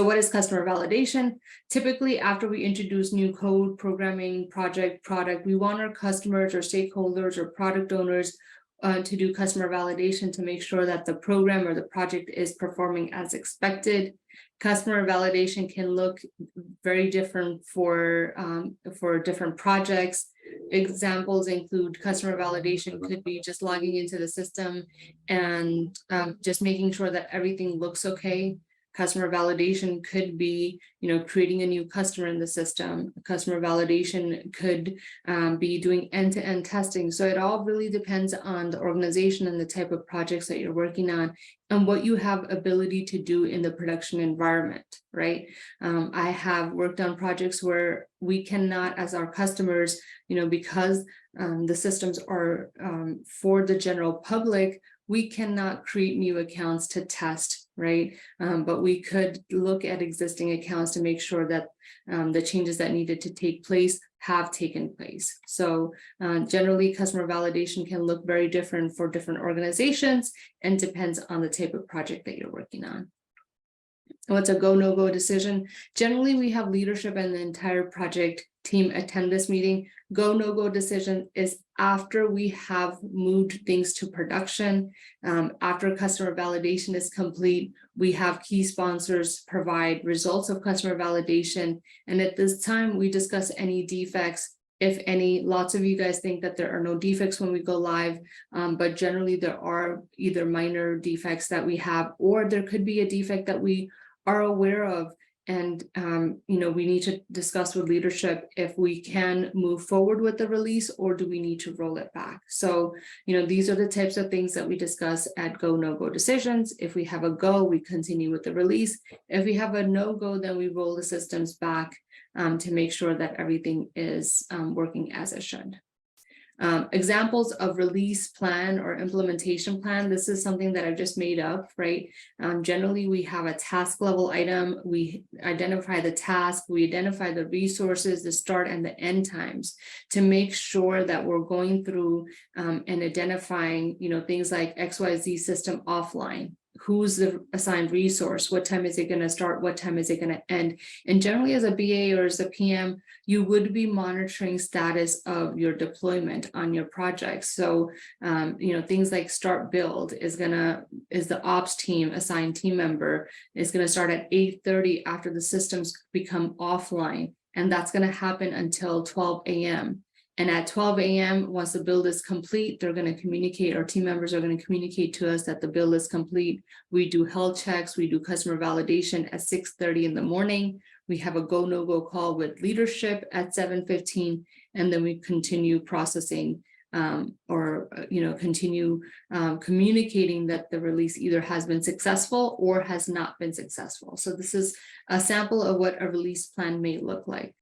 what is customer validation? Typically, after we introduce new code, programming, product, we want our customers or stakeholders or product owners to do customer validation to make sure that the program or the project is performing as expected. Customer validation can look very different for different projects. Examples include customer validation could be just logging into the system and just making sure that everything looks okay. Customer validation could be, creating a new customer in the system. Customer validation could be doing end-to-end testing. So it all really depends on the organization and the type of projects that you're working on and what you have ability to do in the production environment, right? I have worked on projects where we cannot, as our customers, because the systems are for the general public, we cannot create new accounts to test, right? But we could look at existing accounts to make sure that the changes that needed to take place have taken place. So generally, customer validation can look very different for different organizations and depends on the type of project that you're working on. What's a go, no-go decision? Generally, we have leadership and the entire project team attend this meeting. Go, no-go decision is after we have moved things to production. After customer validation is complete, we have key sponsors provide results of customer validation. And at this time, we discuss any defects. If any, lots of you guys think that there are no defects when we go live, but generally there are either minor defects that we have, or there could be a defect that we are aware of. And, we need to discuss with leadership if we can move forward with the release or do we need to roll it back. So, these are the types of things that we discuss at go, no-go decisions. If we have a go, we continue with the release. If we have a no-go, then we roll the systems back to make sure that everything is working as it should. Examples of release plan or implementation plan. This is something that I've just made up, right? Generally, we have a task level item. We identify the task, we identify the resources, the start and the end times to make sure that we're going through and identifying, things like XYZ system offline. Who's the assigned resource? What time is it going to start? What time is it going to end? And generally, as a BA or as a PM, you would be monitoring status of your deployment on your project. So, things like start build is the ops team, assigned team member is going to start at 8:30 after the systems become offline. And that's going to happen until 12 a.m. And at 12 a.m., once the build is complete, they're going to communicate, our team members are going to communicate to us that the build is complete. We do health checks, we do customer validation at 6:30 in the morning. We have a go, no-go call with leadership at 7:15, and then we continue processing continue communicating that the release either has been successful or has not been successful. So this is a sample of what a release plan may look like.